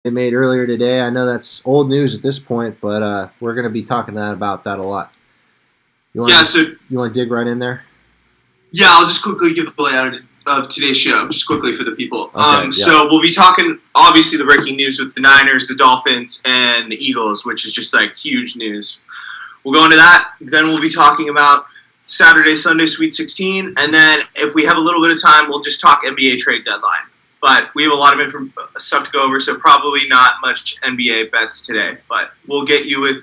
they made earlier today. I know that's old news at this point, but we're going to be talking about that a lot. You want to Yeah, just so you want to dig right in there? yeah, I'll just quickly give the layout of today's show, just quickly for the people. Okay, yeah. So we'll be talking obviously the breaking news with the Niners, the Dolphins, and the Eagles, which is just like huge news. We'll go into that. Then we'll be talking about Saturday, Sunday, Sweet 16, and then if we have a little bit of time, we'll just talk NBA trade deadline. But we have a lot of stuff to go over, so probably not much NBA bets today. But we'll get you with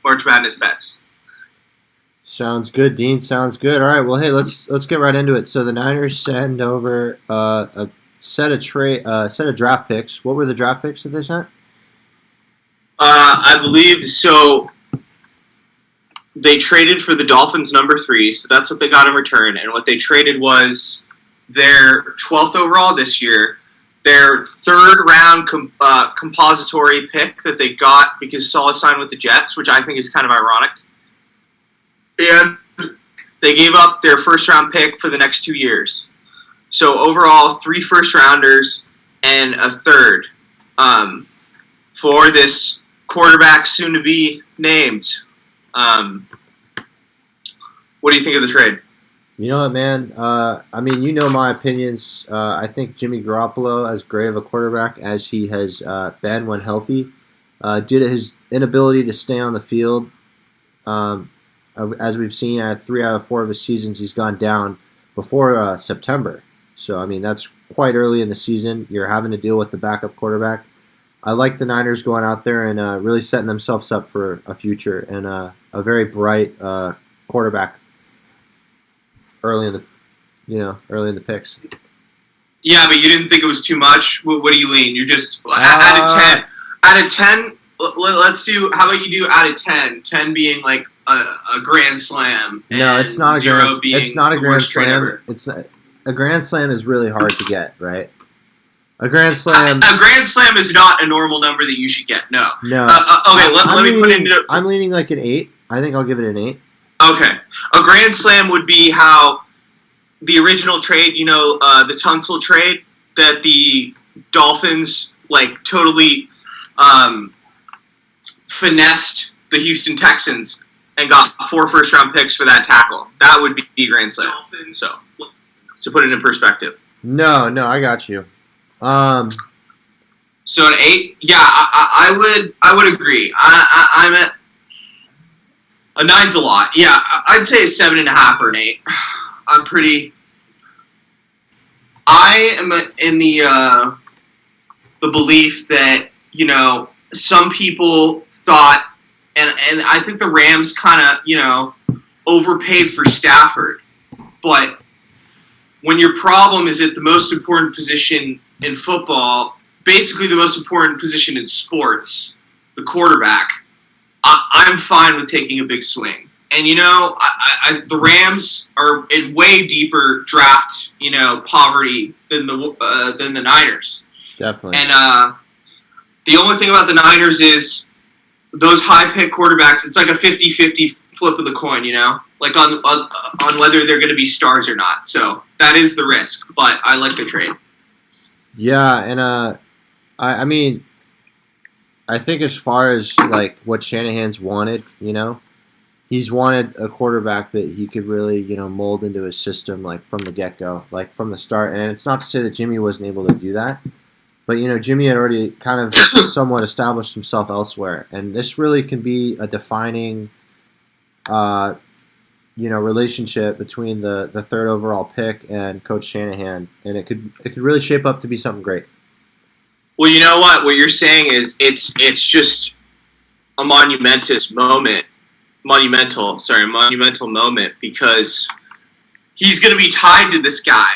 March Madness bets. Sounds good, Dean. Sounds good. All right. Well, hey, let's get right into it. So the Niners send over a set of draft picks. What were the draft picks that they sent? I believe so. They traded for the Dolphins number 3, so that's what they got in return. And what they traded was their 12th overall this year, their third round compository pick that they got because Salah signed with the Jets, which I think is kind of ironic. And they gave up their first round pick for the next 2 years. So overall, 3 first rounders and a third for this quarterback soon to be named. What do you think of the trade? You know what, man? I mean, you know my opinions. I think Jimmy Garoppolo, as great of a quarterback as he has been when healthy, due to his inability to stay on the field, as we've seen, at 3 out of 4 of his seasons, he's gone down before September. So, I mean, that's quite early in the season. You're having to deal with the backup quarterback. I like the Niners going out there and really setting themselves up for a future and a very bright quarterback early in the picks. Yeah, but you didn't think it was too much. What do you lean? You're just out of 10. Out of 10, let's do. How about you do out of 10? 10 being like a grand slam. No, it's not a grand. It's not a grand slam. It's A grand slam is really hard to get, right? A grand slam. A grand slam is not a normal number that you should get. No. No. Okay, let me put it into. I'm leaning like an 8. I think I'll give it an 8. Okay, a grand slam would be how the original trade, the Tunsil trade that the Dolphins like totally finessed the Houston Texans and got 4 first-round picks for that tackle. That would be a grand slam. So, to put it in perspective. No, I got you. So an 8, yeah, I would agree. I'm at a 9's a lot. Yeah, I'd say a 7.5 or an 8. I am in the belief that some people thought, and I think the Rams kind of overpaid for Stafford, but when your problem is at the most important position in football, basically the most important position in sports, the quarterback, I'm fine with taking a big swing. And the Rams are in way deeper draft, poverty than the Niners. Definitely. And the only thing about the Niners is those high pick quarterbacks. It's like a 50-50 flip of the coin, like on whether they're going to be stars or not. So that is the risk, but I like the trade. Yeah, and I mean, I think as far as like what Shanahan's wanted, he's wanted a quarterback that he could really, mold into his system like from the get-go, like from the start. And it's not to say that Jimmy wasn't able to do that, but Jimmy had already kind of somewhat established himself elsewhere, and this really can be a defining, relationship between the third overall pick and Coach Shanahan, and it could really shape up to be something great. Well, you know what? What you're saying is it's just a monumental moment because he's going to be tied to this guy.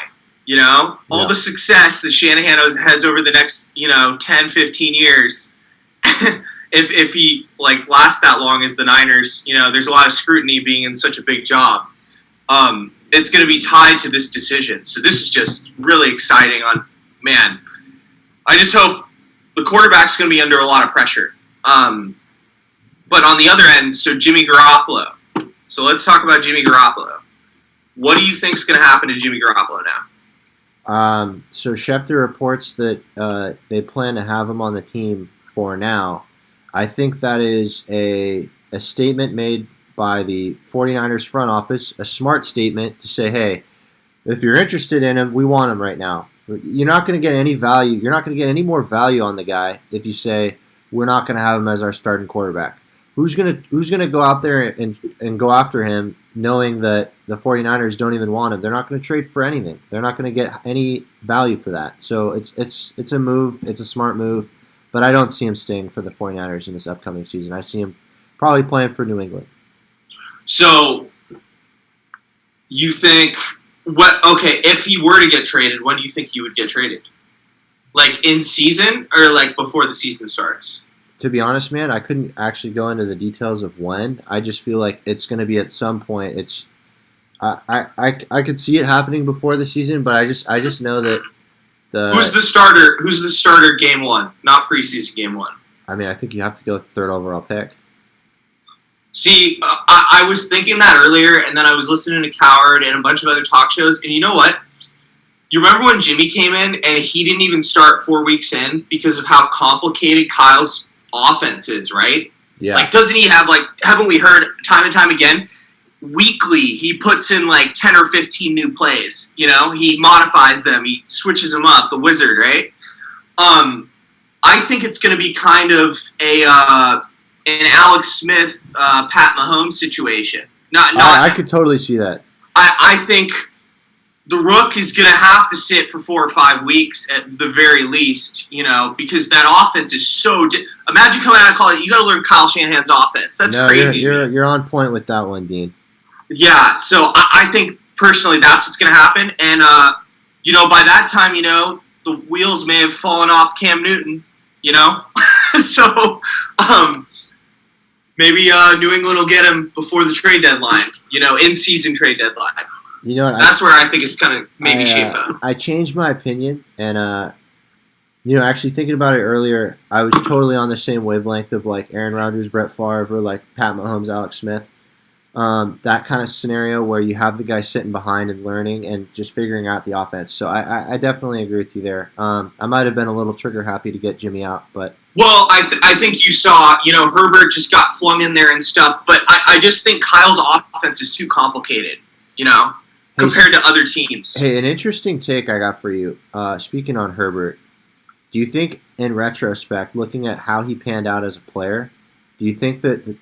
All the success that Shanahan has over the next 10, 15 years. If he lasts that long as the Niners, there's a lot of scrutiny being in such a big job. It's going to be tied to this decision. So this is just really exciting. I just hope the quarterback's going to be under a lot of pressure. But on the other end, so Jimmy Garoppolo. So let's talk about Jimmy Garoppolo. What do you think is going to happen to Jimmy Garoppolo now? So Schefter reports that they plan to have him on the team for now. I think that is a statement made by the 49ers front office, a smart statement to say, hey, if you're interested in him, we want him right now. You're not going to get any value. You're not going to get any more value on the guy if you say we're not going to have him as our starting quarterback. Who's gonna go out there and go after him knowing that the 49ers don't even want him? They're not going to trade for anything. They're not going to get any value for that. So it's a move. It's a smart move, but I don't see him staying for the 49ers in this upcoming season. I see him probably playing for New England. So you think what? Okay, if he were to get traded, when do you think he would get traded? Like in season or like before the season starts? To be honest, man, I couldn't actually go into the details of when. I just feel like it's going to be at some point. I could see it happening before the season, but I just know that Who's the the starter? Who's the starter game one? Not preseason game one. I mean I think you have to go with the third overall pick. See, I was thinking that earlier, and then I was listening to Coward and a bunch of other talk shows, and you know what? You remember when Jimmy came in and he didn't even start 4 weeks in because of how complicated Kyle's offense is, right? Yeah. Like, doesn't he have, like, haven't we heard time and time again? Weekly, he puts in, like, 10 or 15 new plays, you know? He modifies them. He switches them up, the wizard, right? I think it's going to be kind of an Alex Smith, Pat Mahomes situation. I could totally see that. I think the Rook is going to have to sit for 4 or 5 weeks at the very least, you know, because that offense is so. Imagine coming out of college, you got to learn Kyle Shanahan's offense. That's crazy. You're on point with that one, Dean. Yeah, so I think personally that's what's going to happen, and you know, by that time, you know, the wheels may have fallen off Cam Newton, you know, so maybe New England will get him before the trade deadline, you know, in-season trade deadline. You know what? That's where I think it's kind of maybe shape up. I changed my opinion, and you know, actually thinking about it earlier, I was totally on the same wavelength of like Aaron Rodgers, Brett Favre, or like Pat Mahomes, Alex Smith. That kind of scenario where you have the guy sitting behind and learning and just figuring out the offense. So I definitely agree with you there. I might have been a little trigger happy to get Jimmy out, but. Well, I think you saw, you know, Herbert just got flung in there and stuff, but I just think Kyle's offense is too complicated, you know, compared to other teams. Hey, an interesting take I got for you. Speaking on Herbert, do you think, in retrospect, looking at how he panned out as a player, do you think that